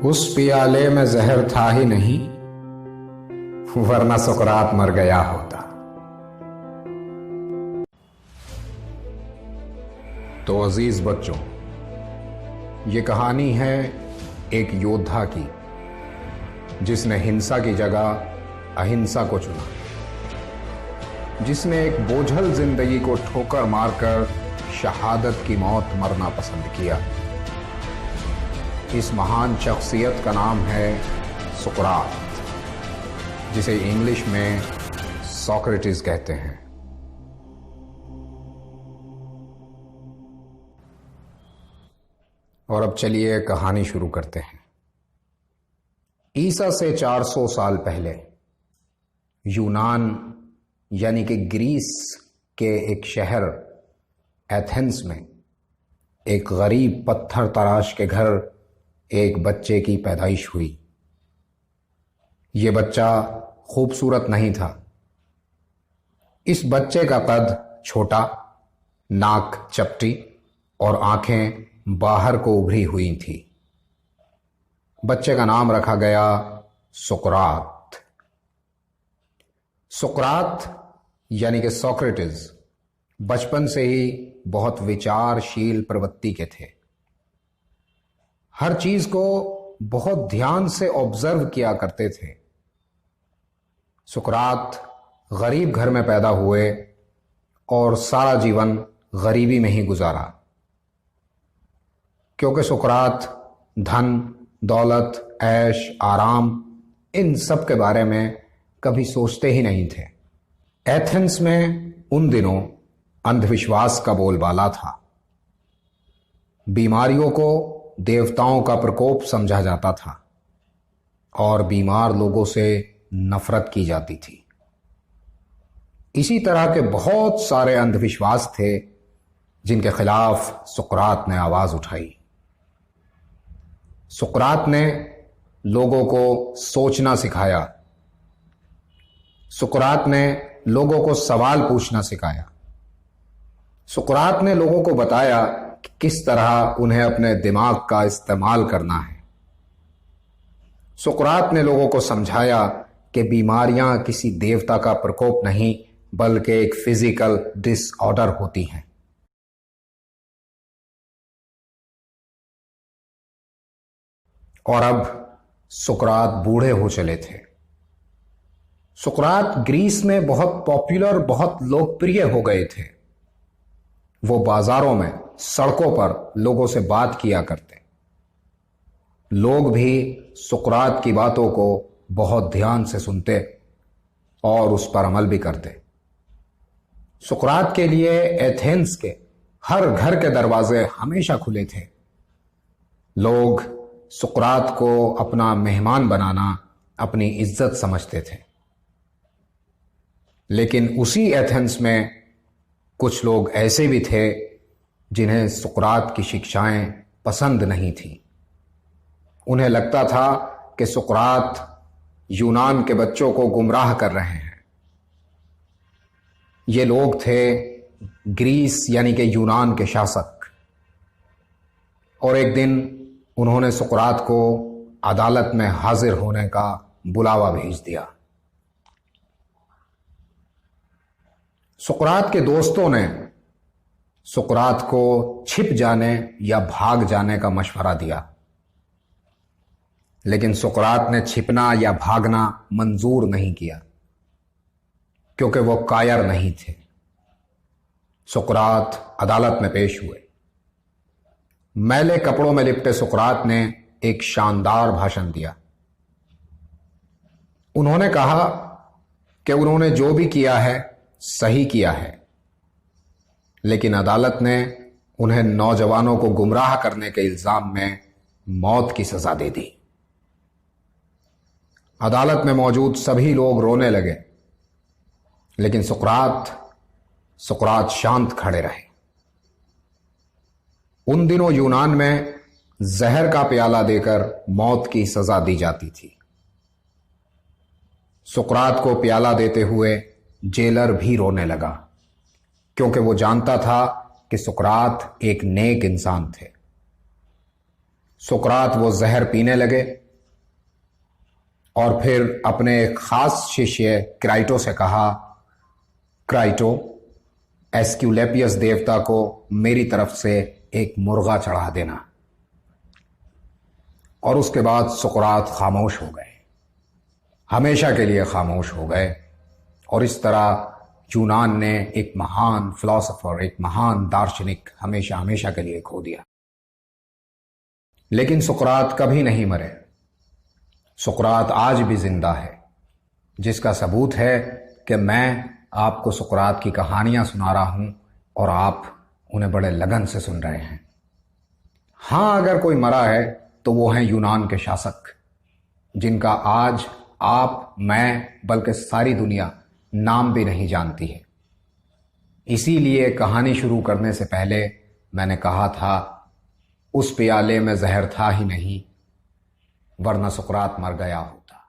उस पियाले में जहर था ही नहीं, वरना सुकरात मर गया होता। तो अजीज बच्चों, ये कहानी है एक योद्धा की जिसने हिंसा की जगह अहिंसा को चुना, जिसने एक बोझल जिंदगी को ठोकर मारकर शहादत की मौत मरना पसंद किया। इस महान शख्सियत का नाम है सुकरात, जिसे इंग्लिश में सोक्रेटिस कहते हैं। और अब चलिए कहानी शुरू करते हैं। ईसा से 400 साल पहले यूनान यानी कि ग्रीस के एक शहर एथेंस में एक गरीब पत्थर तराश के घर एक बच्चे की पैदाइश हुई। यह बच्चा खूबसूरत नहीं था। इस बच्चे का कद छोटा, नाक चपटी और आंखें बाहर को उभरी हुई थी। बच्चे का नाम रखा गया सुकरात। सुकरात यानी कि सोक्रेटिस बचपन से ही बहुत विचारशील प्रवृत्ति के थे। हर चीज को बहुत ध्यान से ऑब्जर्व किया करते थे। सुकरात गरीब घर में पैदा हुए और सारा जीवन गरीबी में ही गुजारा, क्योंकि सुकरात धन, दौलत, ऐश, आराम इन सब के बारे में कभी सोचते ही नहीं थे। एथेंस में उन दिनों अंधविश्वास का बोलबाला था। बीमारियों को देवताओं का प्रकोप समझा जाता था और बीमार लोगों से नफरत की जाती थी। इसी तरह के बहुत सारे अंधविश्वास थे जिनके खिलाफ सुकरात ने आवाज उठाई। सुकरात ने लोगों को सोचना सिखाया। सुकरात ने लोगों को सवाल पूछना सिखाया। सुकरात ने लोगों को बताया कि किस तरह उन्हें अपने दिमाग का इस्तेमाल करना है। सुकरात ने लोगों को समझाया कि बीमारियां किसी देवता का प्रकोप नहीं, बल्कि एक फिजिकल डिसऑर्डर होती हैं। और अब सुकरात बूढ़े हो चले थे। सुकरात ग्रीस में बहुत पॉपुलर, बहुत लोकप्रिय हो गए थे। वो बाजारों में, सड़कों पर लोगों से बात किया करते। लोग भी सुकरात की बातों को बहुत ध्यान से सुनते और उस पर अमल भी करते। सुकरात के लिए एथेंस के हर घर के दरवाजे हमेशा खुले थे। लोग सुकरात को अपना मेहमान बनाना अपनी इज्जत समझते थे। लेकिन उसी एथेंस में कुछ लोग ऐसे भी थे जिन्हें सुकरात की शिक्षाएं पसंद नहीं थीं। उन्हें लगता था कि सुकरात यूनान के बच्चों को गुमराह कर रहे हैं। ये लोग थे ग्रीस यानी कि यूनान के शासक। और एक दिन उन्होंने सुकरात को अदालत में हाजिर होने का बुलावा भेज दिया। सुकरात के दोस्तों ने सुकरात को छिप जाने या भाग जाने का मशवरा दिया, लेकिन सुकरात ने छिपना या भागना मंजूर नहीं किया, क्योंकि वो कायर नहीं थे। सुकरात अदालत में पेश हुए। मैले कपड़ों में लिपटे सुकरात ने एक शानदार भाषण दिया। उन्होंने कहा कि उन्होंने जो भी किया है सही किया है, लेकिन अदालत ने उन्हें नौजवानों को गुमराह करने के इल्जाम में मौत की सजा दे दी। अदालत में मौजूद सभी लोग रोने लगे, लेकिन सुकरात शांत खड़े रहे। उन दिनों यूनान में जहर का प्याला देकर मौत की सजा दी जाती थी। सुकरात को प्याला देते हुए जेलर भी रोने लगा, क्योंकि वो जानता था कि सुकरात एक नेक इंसान थे। सुकरात वो जहर पीने लगे और फिर अपने एक खास शिष्य क्राइटो से कहा, क्राइटो, एस्क्यूलेपियस देवता को मेरी तरफ से एक मुर्गा चढ़ा देना। और उसके बाद सुकरात खामोश हो गए, हमेशा के लिए खामोश हो गए। और इस तरह यूनान ने एक महान फिलोसोफर, एक महान दार्शनिक हमेशा हमेशा के लिए खो दिया। लेकिन सुकरात कभी नहीं मरे। सुकरात आज भी जिंदा है, जिसका सबूत है कि मैं आपको सुकरात की कहानियां सुना रहा हूं और आप उन्हें बड़े लगन से सुन रहे हैं। हां, अगर कोई मरा है तो वो हैं यूनान के शासक, जिनका आज आप, मैं, बल्कि सारी दुनिया नाम भी नहीं जानती है। इसीलिए कहानी शुरू करने से पहले मैंने कहा था, उस प्याले में जहर था ही नहीं, वरना सुकरात मर गया होता।